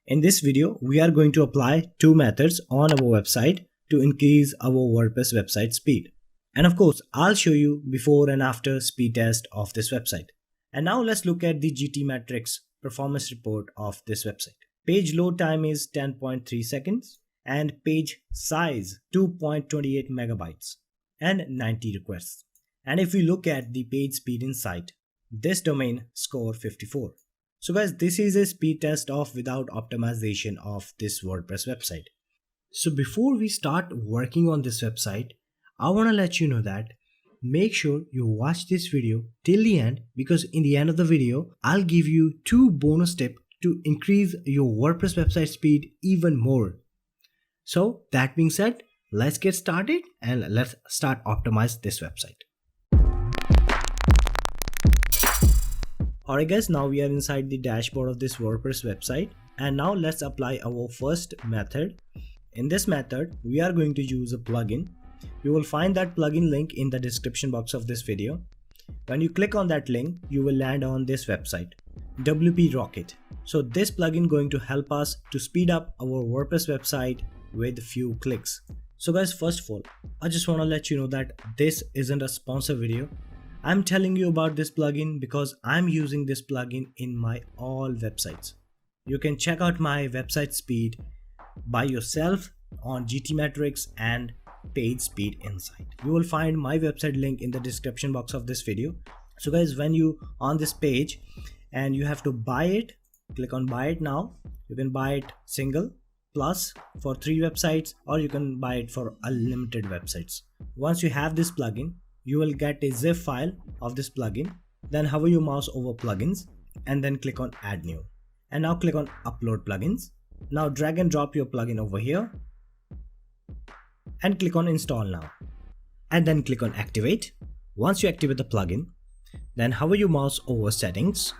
In this video, we are going to apply two methods on our website to increase our WordPress website speed. And of course, I'll show you before and after speed test of this website. And now let's look at the gt-metrix performance report of this website. Page load time is 10.3 seconds and page size 2.28 megabytes and 90 requests. And if we look at the page speed insight, this domain score 54. So guys, this is a speed test of without optimization of this WordPress website. So before we start working on this website, I want to let you know that make sure you watch this video till the end, because in the end of the video, I'll give you 2 bonus tips to increase your WordPress website speed even more. So that being said, let's get started and let's start optimize this website. Alright guys, now we are inside the dashboard of this WordPress website, and now let's apply our first method. In this method, we are going to use a plugin. You will find that plugin link in the description box of this video. When you click on that link, you will land on this website, 𝗃𝗶𝗴𝗃. So this plugin going to help us to speed up our WordPress website with few clicks. So guys, first of all, I just want to let you know that this isn't a sponsor video. I'm telling you about this plugin because I'm using this plugin in my all websites. You can check out my website speed by yourself on gt-metrix and page speed insight. You will find my website link in the description box of this video. So guys, when you on this page and you have to buy it, click on buy it now. You can buy it single plus for 3 websites, or you can buy it for unlimited websites. Once you have this plugin, you will get a zip file of this plugin. Then hover your mouse over plugins and then click on add new. And now click on upload plugins. Now drag and drop your plugin over here and click on install now. And then click on activate. Once you activate the plugin, then hover your mouse over settings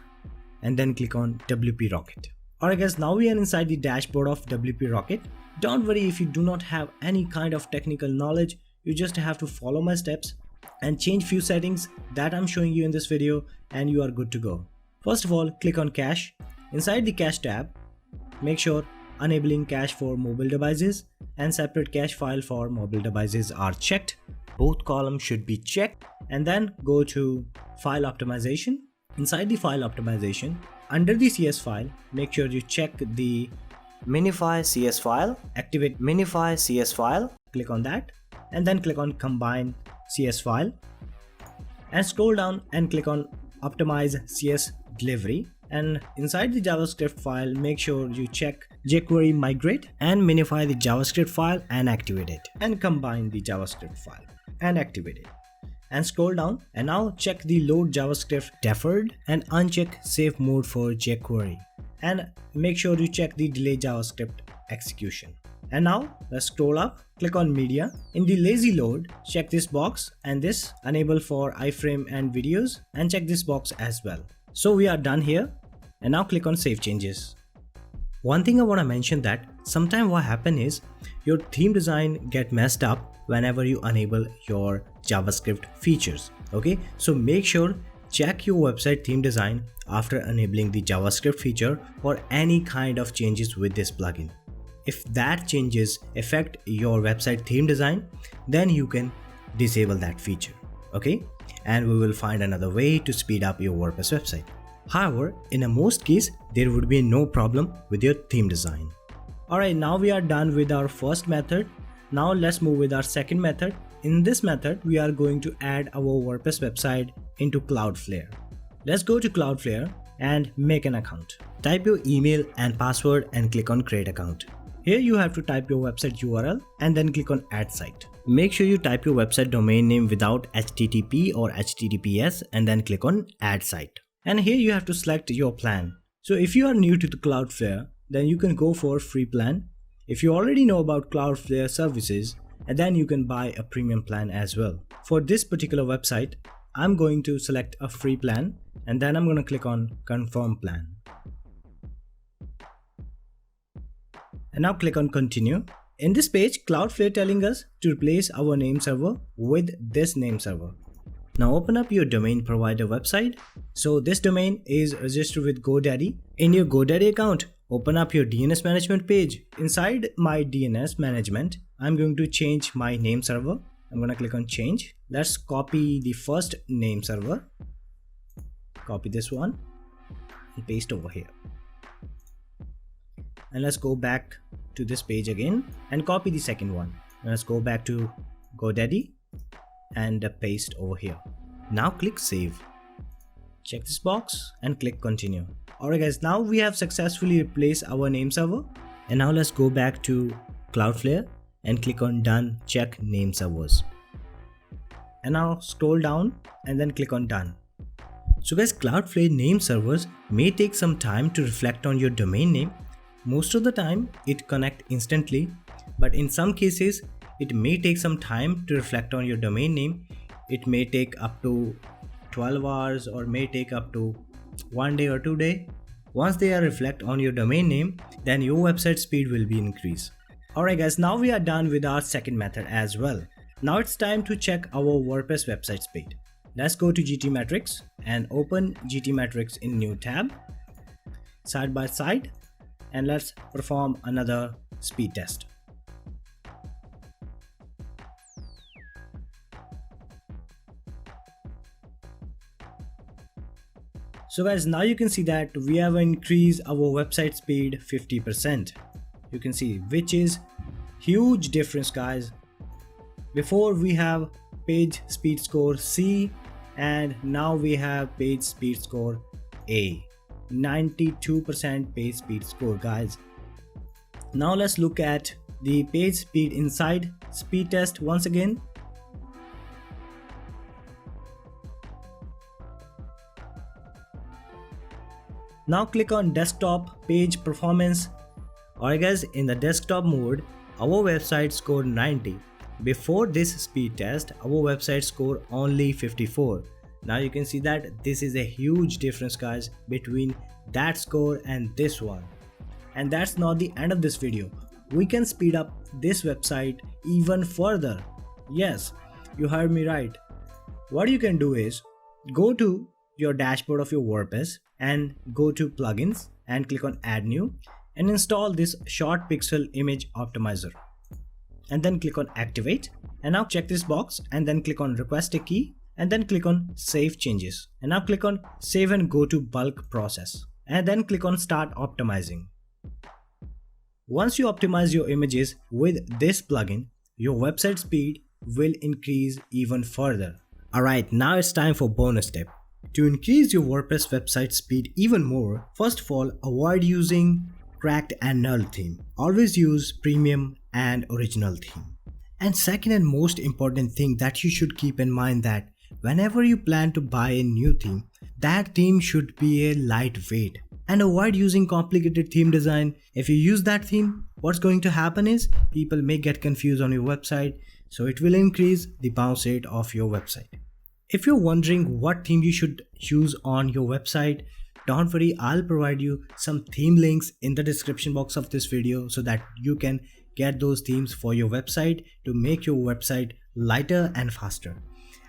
and then click on 𝗃𝗶𝗴𝗃. Alright guys, now we are inside the dashboard of 𝗃𝗶𝗴𝗃. Don't worry if you do not have any kind of technical knowledge, you just have to follow my steps and change few settings that I'm showing you in this video and you are good to go. First of all, click on cache. Inside the cache tab, make sure enabling cache for mobile devices and separate cache file for mobile devices are checked. Both columns should be checked, and then go to file optimization. Inside the file optimization, under the CS file, make sure you check the minify CS file, activate minify CS file, click on that, and then click on combine CS file and scroll down and click on optimize CS delivery. And inside the JavaScript file, make sure you check jQuery migrate and minify the JavaScript file and activate it, and combine the JavaScript file and activate it, and scroll down and now check the load JavaScript deferred and uncheck safe mode for jQuery, and make sure you check the delay JavaScript execution. And now let's scroll up, click on media. In the lazy load, check this box and this enable for iframe and videos, and check this box as well. So we are done here, and now click on save changes. One thing I want to mention that sometimes what happen is your theme design get messed up whenever you enable your JavaScript features. Okay, so make sure check your website theme design after enabling the JavaScript feature or any kind of changes with this plugin. If that changes affect your website theme design, then you can disable that feature. Okay, and we will find another way to speed up your WordPress website. However, in a most case, there would be no problem with your theme design. Alright, now we are done with our first method. Now let's move with our second method. In this method, we are going to add our WordPress website into Cloudflare. Let's go to Cloudflare and make an account. Type your email and password and click on create account. Here you have to type your website URL and then click on add site. Make sure you type your website domain name without HTTP or HTTPS and then click on add site. And here you have to select your plan. So if you are new to the Cloudflare, then you can go for free plan. If you already know about Cloudflare services, and then you can buy a premium plan as well. For this particular website, I'm going to select a free plan and then I'm going to click on confirm plan. And now click on continue. In this page, Cloudflare telling us to replace our name server with this name server. Now open up your domain provider website. So this domain is registered with GoDaddy. In your GoDaddy account, Open up your DNS management page. Inside my DNS management, I'm going to change my name server. I'm going to click on change. Let's copy the first name server. Copy this one and paste over here. And let's go back to this page again and copy the second one. Let's go back to GoDaddy and paste over here. Now click save. Check this box and click continue. Alright guys, now we have successfully replaced our name server. And now let's go back to Cloudflare and click on done check name servers. And now scroll down and then click on done. So guys, Cloudflare name servers may take some time to reflect on your domain name. Most of the time it connects instantly, but in some cases it may take some time to reflect on your domain name. It may take up to 12 hours or may take up to 1 day or 2 days. Once they reflect on your domain name, then your website speed will be increased. Alright guys, now we are done with our second method as well. Now it's time to check our WordPress website speed. Let's go to gt-metrix and open gt-metrix in new tab, side by side, and let's perform another speed test. So guys, now you can see that we have increased our website speed 50%. You can see, which is huge difference guys. Before we have page speed score C and now we have page speed score A. 92% page speed score guys. Now let's look at the page speed inside speed test once again. Now click on desktop page performance. Alright guys, in the desktop mode, our website scored 90. Before this speed test, our website scored only 54. Now you can see that this is a huge difference guys between that score and this one. And that's not the end of this video. We can speed up this website even further. Yes, you heard me right. What you can do is go to your dashboard of your WordPress and go to plugins and click on add new and install this short pixel image optimizer. And then click on activate, and now check this box and then click on request a key and then click on save changes, and now click on save and go to bulk process and then click on start optimizing. Once you optimize your images with this plugin, your website speed will increase even further. Alright, now it's time for bonus tip. To increase your WordPress website speed even more, first of all, avoid using cracked and null theme. Always use premium and original theme. And second and most important thing that you should keep in mind that whenever you plan to buy a new theme, that theme should be a lightweight. And avoid using complicated theme design. If you use that theme, what's going to happen is people may get confused on your website, so it will increase the bounce rate of your website. If you're wondering what theme you should use on your website, don't worry, I'll provide you some theme links in the description box of this video so that you can get those themes for your website to make your website lighter and faster.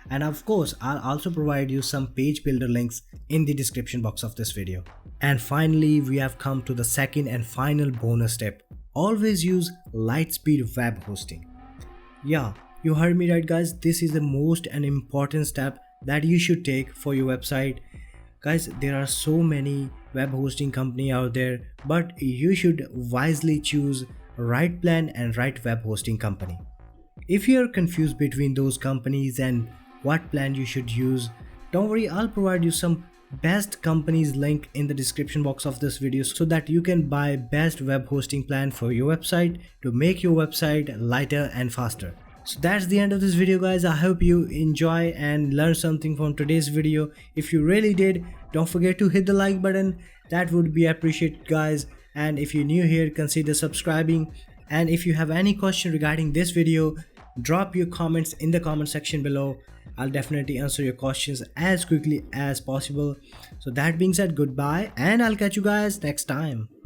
And of course, I'll also provide you some page builder links in the description box of this video. And finally, we have come to the second and final bonus tip. Always use Lightspeed web hosting. Yeah, you heard me right guys, this is the most and important step that you should take for your website. Guys, there are so many web hosting company out there, but you should wisely choose right plan and right web hosting company. If you are confused between those companies and what plan you should use, don't worry, I'll provide you some best companies link in the description box of this video so that you can buy best web hosting plan for your website to make your website lighter and faster. So that's the end of this video guys. I hope you enjoy and learn something from today's video. If you really did, don't forget to hit the like button. That would be appreciated guys. And if you're new here, consider subscribing. And if you have any question regarding this video, drop your comments in the comment section below. I'll definitely answer your questions as quickly as possible. So that being said, goodbye and I'll catch you guys next time.